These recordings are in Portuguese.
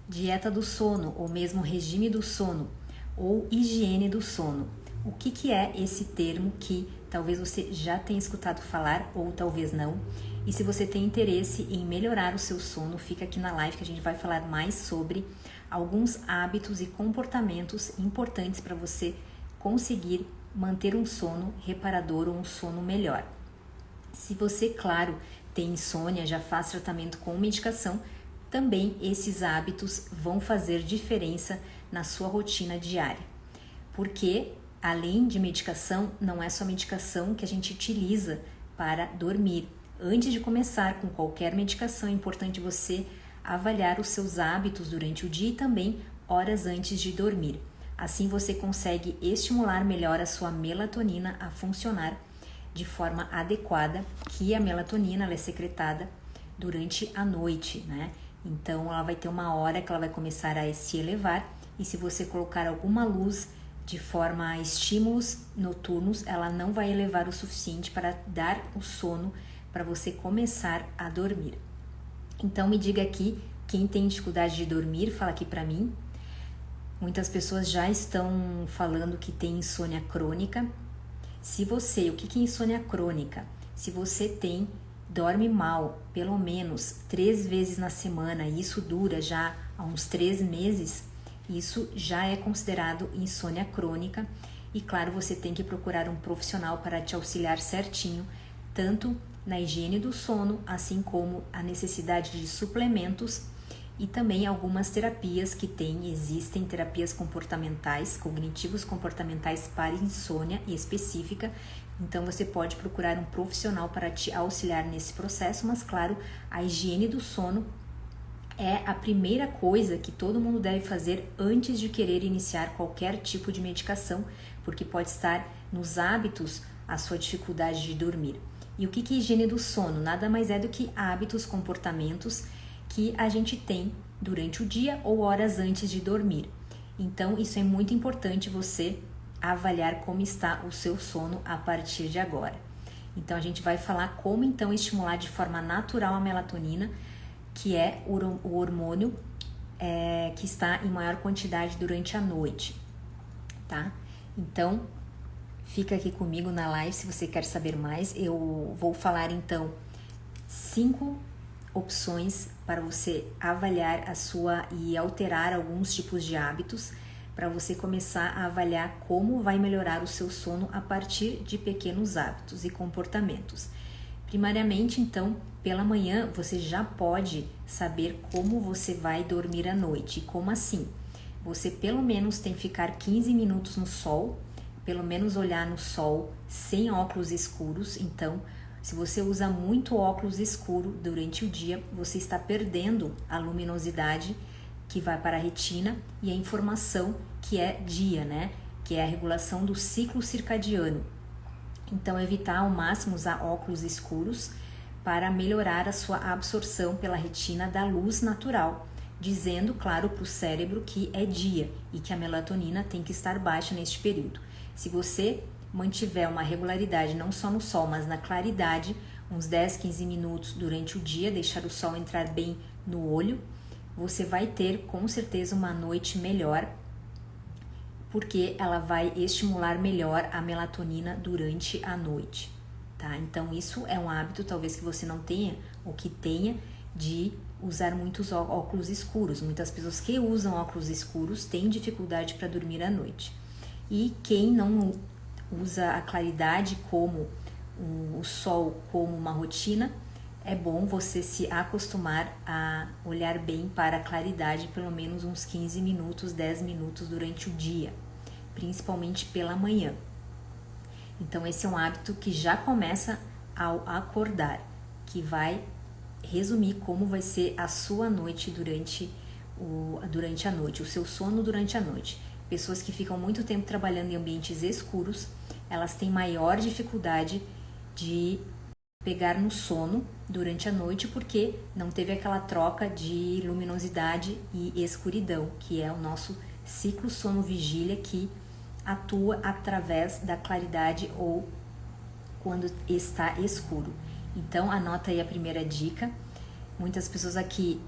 dieta do sono, ou mesmo regime do sono, ou higiene do sono. O que é esse termo que talvez você já tenha escutado falar ou talvez não? E se você tem interesse em melhorar o seu sono, fica aqui na live que a gente vai falar mais sobre alguns hábitos e comportamentos importantes para você conseguir manter um sono reparador ou um sono melhor. Se você, claro, tem insônia, já faz tratamento com medicação, também esses hábitos vão fazer diferença na sua rotina diária. Porque, além de medicação, não é só medicação que a gente utiliza para dormir. Antes de começar com qualquer medicação, é importante você avaliar os seus hábitos durante o dia e também horas antes de dormir. Assim você consegue estimular melhor a sua melatonina a funcionar de forma adequada, que a melatonina ela é secretada durante a noite, né? Então ela vai ter uma hora que ela vai começar a se elevar e se você colocar alguma luz de forma a estímulos noturnos, ela não vai elevar o suficiente para dar o sono para você começar a dormir. Então me diga aqui, quem tem dificuldade de dormir, fala aqui para mim. Muitas pessoas já estão falando que tem insônia crônica. Se você, o que é insônia crônica? Se você dorme mal, pelo menos 3 vezes na semana, e isso dura já há uns 3 meses, isso já é considerado insônia crônica. E claro, você tem que procurar um profissional para te auxiliar certinho, tanto na higiene do sono, assim como a necessidade de suplementos e também algumas terapias que existem terapias comportamentais, cognitivos comportamentais para insônia específica. Então você pode procurar um profissional para te auxiliar nesse processo, mas claro, a higiene do sono é a primeira coisa que todo mundo deve fazer antes de querer iniciar qualquer tipo de medicação, porque pode estar nos hábitos a sua dificuldade de dormir. E o que é higiene do sono? Nada mais é do que hábitos, comportamentos que a gente tem durante o dia ou horas antes de dormir. Então, isso é muito importante você avaliar como está o seu sono a partir de agora. Então, a gente vai falar como então estimular de forma natural a melatonina, que é o hormônio que está em maior quantidade durante a noite, tá? Então, fica aqui comigo na live se você quer saber mais. Eu vou falar então 5 opções para você avaliar e alterar alguns tipos de hábitos para você começar a avaliar como vai melhorar o seu sono a partir de pequenos hábitos e comportamentos. Primariamente, então, pela manhã você já pode saber como você vai dormir à noite. Como assim? Você pelo menos tem que ficar 15 minutos no sol, pelo menos olhar no sol sem óculos escuros. Então, se você usa muito óculos escuro durante o dia, você está perdendo a luminosidade que vai para a retina e a informação que é dia, né? Que é a regulação do ciclo circadiano. Então, evitar ao máximo usar óculos escuros para melhorar a sua absorção pela retina da luz natural, dizendo, claro, para o cérebro que é dia e que a melatonina tem que estar baixa neste período. Se você mantiver uma regularidade não só no sol, mas na claridade, uns 10, 15 minutos durante o dia, deixar o sol entrar bem no olho, você vai ter com certeza uma noite melhor, porque ela vai estimular melhor a melatonina durante a noite, tá? Então isso é um hábito talvez que você não tenha ou que tenha de usar muitos óculos escuros. Muitas pessoas que usam óculos escuros têm dificuldade para dormir à noite. E quem não usa a claridade como o sol como uma rotina, é bom você se acostumar a olhar bem para a claridade pelo menos uns 15 minutos, 10 minutos durante o dia, principalmente pela manhã. Então esse é um hábito que já começa ao acordar, que vai resumir como vai ser a sua noite durante a noite, o seu sono durante a noite. Pessoas que ficam muito tempo trabalhando em ambientes escuros, elas têm maior dificuldade de pegar no sono durante a noite porque não teve aquela troca de luminosidade e escuridão, que é o nosso ciclo sono-vigília que atua através da claridade ou quando está escuro. Então anota aí a primeira dica. Muitas pessoas aqui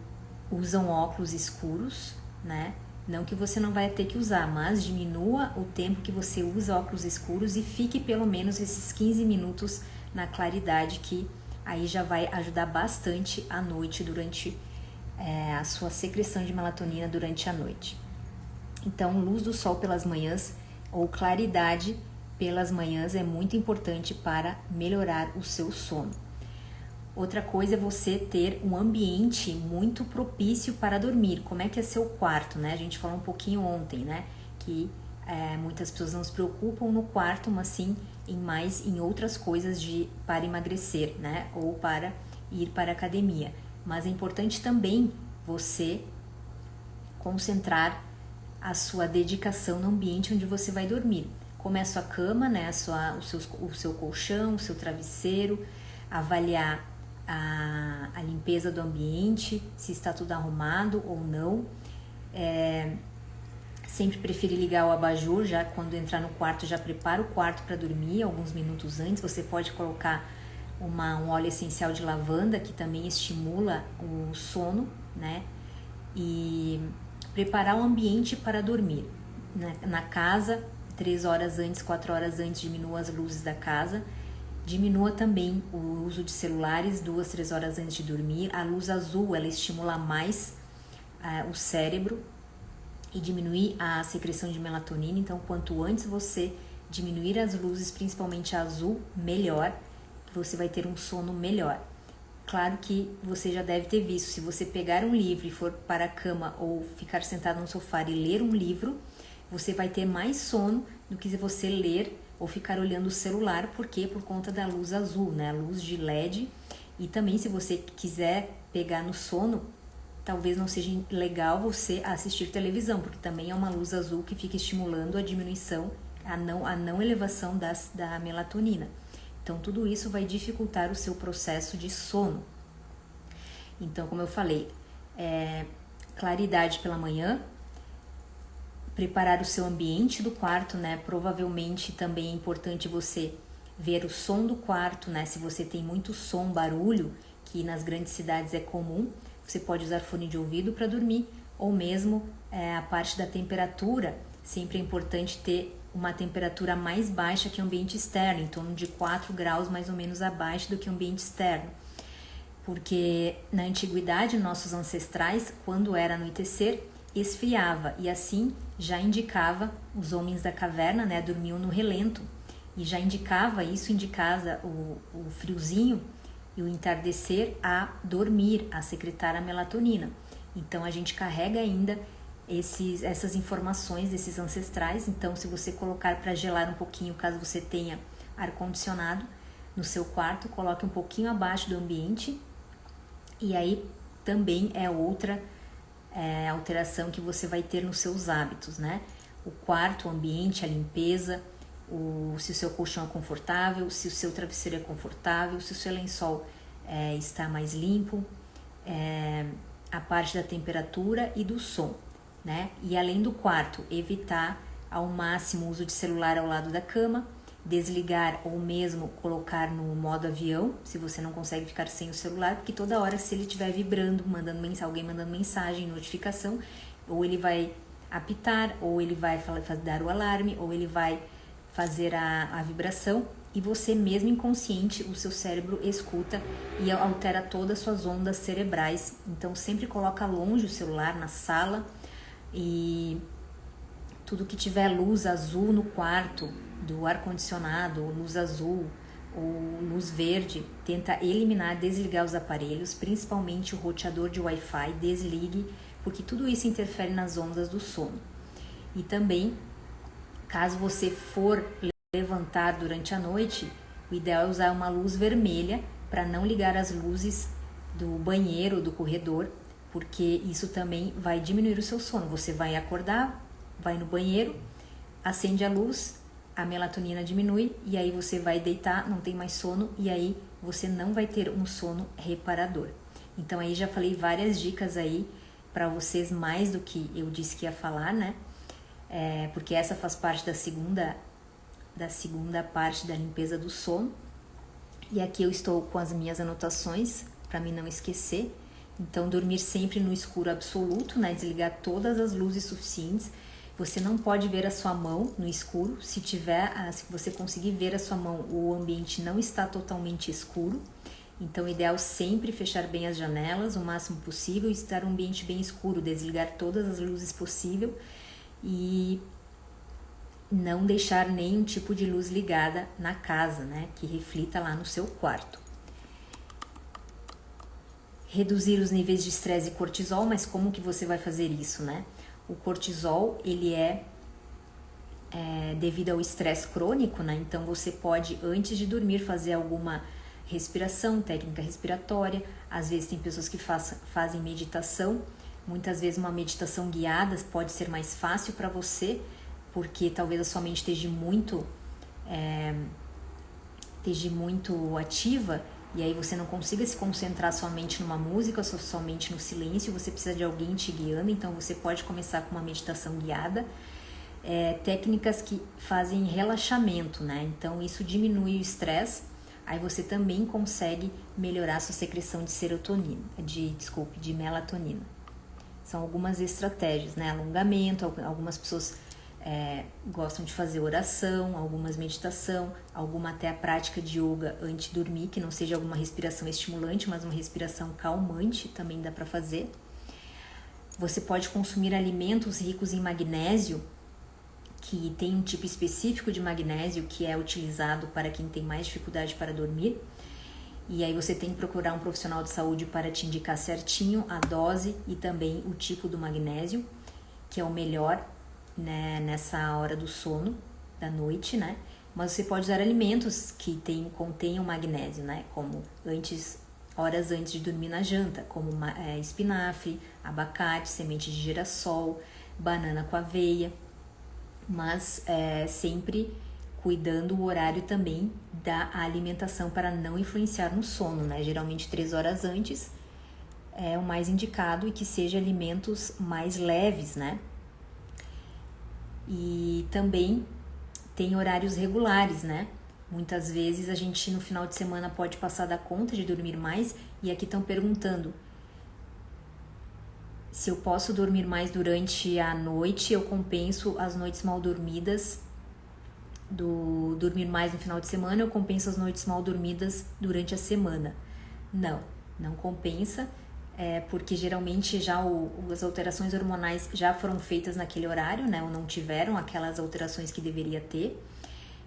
usam óculos escuros, né? Não que você não vai ter que usar, mas diminua o tempo que você usa óculos escuros e fique pelo menos esses 15 minutos na claridade, que aí já vai ajudar bastante à noite, durante a sua secreção de melatonina durante a noite. Então, luz do sol pelas manhãs ou claridade pelas manhãs é muito importante para melhorar o seu sono. Outra coisa é você ter um ambiente muito propício para dormir. Como é que é seu quarto, né? A gente falou um pouquinho ontem, né? Que muitas pessoas não se preocupam no quarto, mas sim em outras coisas para emagrecer, né? Ou para ir para a academia. Mas é importante também você concentrar a sua dedicação no ambiente onde você vai dormir. Como é a sua cama, né? O seu colchão, o seu travesseiro, avaliar a limpeza do ambiente, se está tudo arrumado ou não. Sempre prefiro ligar o abajur, já quando entrar no quarto, já prepara o quarto para dormir alguns minutos antes. Você pode colocar um óleo essencial de lavanda, que também estimula o sono, né? E preparar o ambiente para dormir. Na casa, 3 horas antes, 4 horas antes, diminua as luzes da casa. Diminua também o uso de celulares 2, 3 horas antes de dormir. A luz azul, ela estimula mais o cérebro e diminuir a secreção de melatonina. Então, quanto antes você diminuir as luzes, principalmente a azul, melhor. Você vai ter um sono melhor. Claro que você já deve ter visto, se você pegar um livro e for para a cama ou ficar sentado no sofá e ler um livro, você vai ter mais sono do que se você ler ou ficar olhando o celular. Por quê? Por conta da luz azul, né? A luz de LED. E também, se você quiser pegar no sono, talvez não seja legal você assistir televisão, porque também é uma luz azul que fica estimulando a diminuição, a não elevação da melatonina. Então, tudo isso vai dificultar o seu processo de sono. Então, como eu falei, claridade pela manhã, preparar o seu ambiente do quarto, né? Provavelmente também é importante você ver o som do quarto, né? Se você tem muito som, barulho, que nas grandes cidades é comum, você pode usar fone de ouvido para dormir, ou mesmo a parte da temperatura. Sempre é importante ter uma temperatura mais baixa que o ambiente externo, em torno de 4 graus mais ou menos abaixo do que o ambiente externo. Porque na antiguidade, nossos ancestrais, quando era anoitecer, esfriava, e assim já indicava, os homens da caverna, né, dormiam no relento, e já indicava o friozinho e o entardecer a dormir, a secretar a melatonina. Então a gente carrega ainda essas informações desses ancestrais. Então, se você colocar para gelar um pouquinho, caso você tenha ar-condicionado no seu quarto, coloque um pouquinho abaixo do ambiente, e aí também é outra alteração que você vai ter nos seus hábitos, né? O quarto, o ambiente, a limpeza, se o seu colchão é confortável, se o seu travesseiro é confortável, se o seu lençol está mais limpo, a parte da temperatura e do som, né? E além do quarto, evitar ao máximo o uso de celular ao lado da cama, desligar ou mesmo colocar no modo avião, se você não consegue ficar sem o celular, porque toda hora, se ele estiver vibrando, alguém mandando mensagem, notificação, ou ele vai apitar, ou ele vai dar o alarme, ou ele vai fazer a vibração, e você mesmo inconsciente, o seu cérebro escuta e altera todas as suas ondas cerebrais. Então sempre coloca longe o celular, na sala, e tudo que tiver luz azul no quarto, do ar-condicionado, luz azul ou luz verde, tenta eliminar, desligar os aparelhos, principalmente o roteador de Wi-Fi, desligue, porque tudo isso interfere nas ondas do sono. E também, caso você for levantar durante a noite, o ideal é usar uma luz vermelha para não ligar as luzes do banheiro, do corredor, porque isso também vai diminuir o seu sono. Você vai acordar, vai no banheiro, acende a luz, a melatonina diminui, e aí você vai deitar, não tem mais sono, e aí você não vai ter um sono reparador. Então aí já falei várias dicas aí para vocês, mais do que eu disse que ia falar, né? Porque essa faz parte da segunda parte da limpeza do sono. E aqui eu estou com as minhas anotações para mim não esquecer. Então, dormir sempre no escuro absoluto, né? Desligar todas as luzes suficientes. Você não pode ver a sua mão no escuro. Se você conseguir ver a sua mão, o ambiente não está totalmente escuro. Então, o ideal é sempre fechar bem as janelas o máximo possível e estar um ambiente bem escuro, desligar todas as luzes possível e não deixar nenhum tipo de luz ligada na casa, né, que reflita lá no seu quarto. Reduzir os níveis de estresse e cortisol, mas como que você vai fazer isso, né? O cortisol, ele é devido ao estresse crônico, né? Então, você pode, antes de dormir, fazer alguma respiração, técnica respiratória. Às vezes tem pessoas que fazem meditação. Muitas vezes uma meditação guiada pode ser mais fácil para você, porque talvez a sua mente esteja muito ativa e aí você não consiga se concentrar somente numa música, somente no silêncio, você precisa de alguém te guiando. Então você pode começar com uma meditação guiada. Técnicas que fazem relaxamento, né? Então isso diminui o estresse. Aí você também consegue melhorar a sua secreção de serotonina, de melatonina. São algumas estratégias, né? Alongamento, algumas pessoas gostam de fazer oração, algumas meditação, alguma até a prática de yoga antes de dormir, que não seja alguma respiração estimulante, mas uma respiração calmante também dá para fazer. Você pode consumir alimentos ricos em magnésio, que tem um tipo específico de magnésio que é utilizado para quem tem mais dificuldade para dormir. E aí você tem que procurar um profissional de saúde para te indicar certinho a dose e também o tipo do magnésio, que é o melhor, né, nessa hora do sono, da noite, né? Mas você pode usar alimentos que contenham magnésio, né? Como horas antes de dormir na janta, como espinafre, abacate, semente de girassol, banana com aveia. Mas sempre cuidando o horário também da alimentação para não influenciar no sono, né? Geralmente 3 horas antes é o mais indicado e que seja alimentos mais leves, né? E também tem horários regulares, né? Muitas vezes a gente no final de semana pode passar da conta de dormir mais e aqui estão perguntando se eu posso dormir mais durante a noite, eu compenso as noites mal dormidas dormir mais no final de semana, eu compenso as noites mal dormidas durante a semana. Não compensa, porque geralmente já as alterações hormonais já foram feitas naquele horário, né? Ou não tiveram aquelas alterações que deveria ter.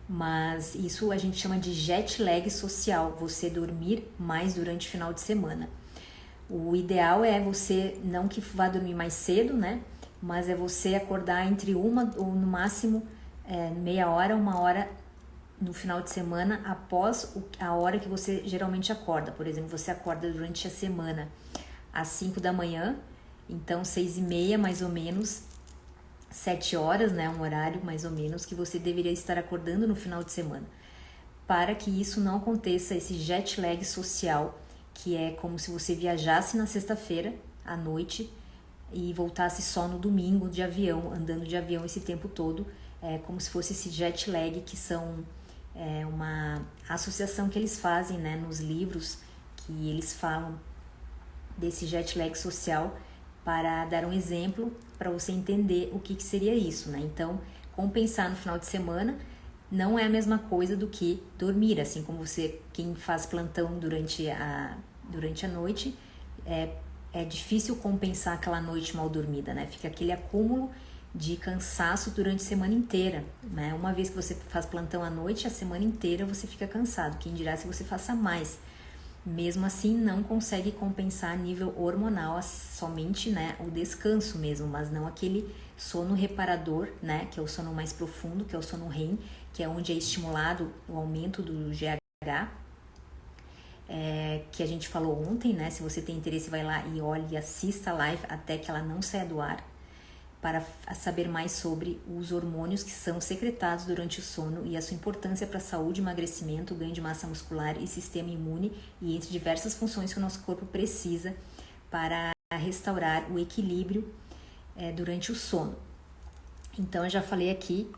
Mas isso a gente chama de jet lag social, você dormir mais durante o final de semana. O ideal é você, não que vá dormir mais cedo, né? Mas é você acordar entre uma ou no máximo meia hora, 1 hora no final de semana após a hora que você geralmente acorda. Por exemplo, você acorda durante a semana às 5 da manhã, então 6h30 mais ou menos, 7 horas, né? Um horário mais ou menos que você deveria estar acordando no final de semana. Para que isso não aconteça, esse jet lag social, que é como se você viajasse na sexta-feira à noite e voltasse só no domingo de avião, andando de avião esse tempo todo, como se fosse esse jet lag, que são uma associação que eles fazem, né, nos livros, que eles falam desse jet lag social para dar um exemplo para você entender o que seria isso, né? Então, compensar no final de semana não é a mesma coisa do que dormir, assim como quem faz plantão durante a noite, é difícil compensar aquela noite mal dormida, né? Fica aquele acúmulo de cansaço durante a semana inteira, né? Uma vez que você faz plantão à noite, a semana inteira você fica cansado, quem dirá se você faça mais. Mesmo assim, não consegue compensar a nível hormonal, somente, né, o descanso mesmo, mas não aquele sono reparador, né, que é o sono mais profundo, que é o sono REM, que é onde é estimulado o aumento do GH, que a gente falou ontem, né? Se você tem interesse, vai lá e olhe e assista a live até que ela não saia do ar, para saber mais sobre os hormônios que são secretados durante o sono e a sua importância para a saúde, emagrecimento, ganho de massa muscular e sistema imune, e entre diversas funções que o nosso corpo precisa para restaurar o equilíbrio durante o sono. Então, eu já falei aqui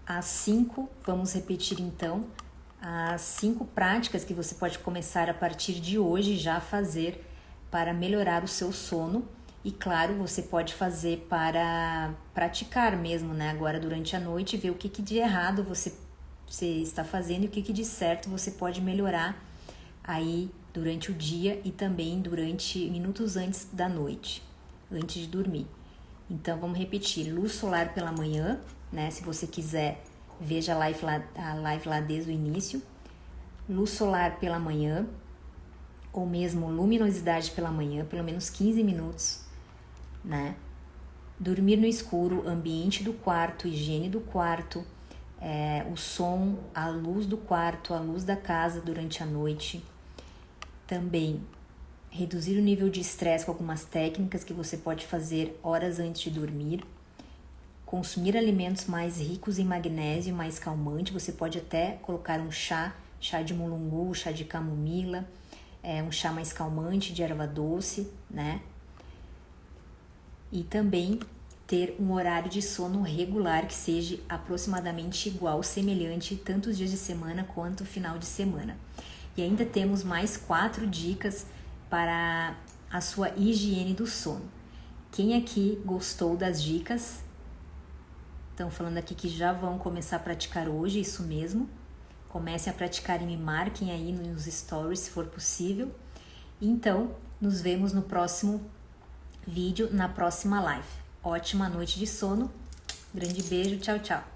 às 5, vamos repetir então, as 5 práticas que você pode começar a partir de hoje já a fazer para melhorar o seu sono. E claro, você pode fazer para praticar mesmo, né? Agora durante a noite, ver o que de errado você está fazendo e o que de certo você pode melhorar aí durante o dia e também durante minutos antes da noite, antes de dormir. Então vamos repetir: luz solar pela manhã, né? Se você quiser, veja a live lá desde o início. Luz solar pela manhã, ou mesmo luminosidade pela manhã, pelo menos 15 minutos, né? Dormir no escuro, ambiente do quarto, higiene do quarto, o som, a luz do quarto, a luz da casa durante a noite. Também reduzir o nível de estresse com algumas técnicas que você pode fazer horas antes de dormir. Consumir alimentos mais ricos em magnésio, mais calmante. Você pode até colocar um chá de mulungu, chá de camomila, um chá mais calmante de erva doce, né? E também ter um horário de sono regular que seja aproximadamente igual, semelhante, tanto os dias de semana quanto o final de semana. E ainda temos mais 4 dicas para a sua higiene do sono. Quem aqui gostou das dicas? Estão falando aqui que já vão começar a praticar hoje, isso mesmo. Comecem a praticar e me marquem aí nos stories, se for possível. Então, nos vemos no próximo vídeo, na próxima live. Ótima noite de sono. Grande beijo, tchau, tchau.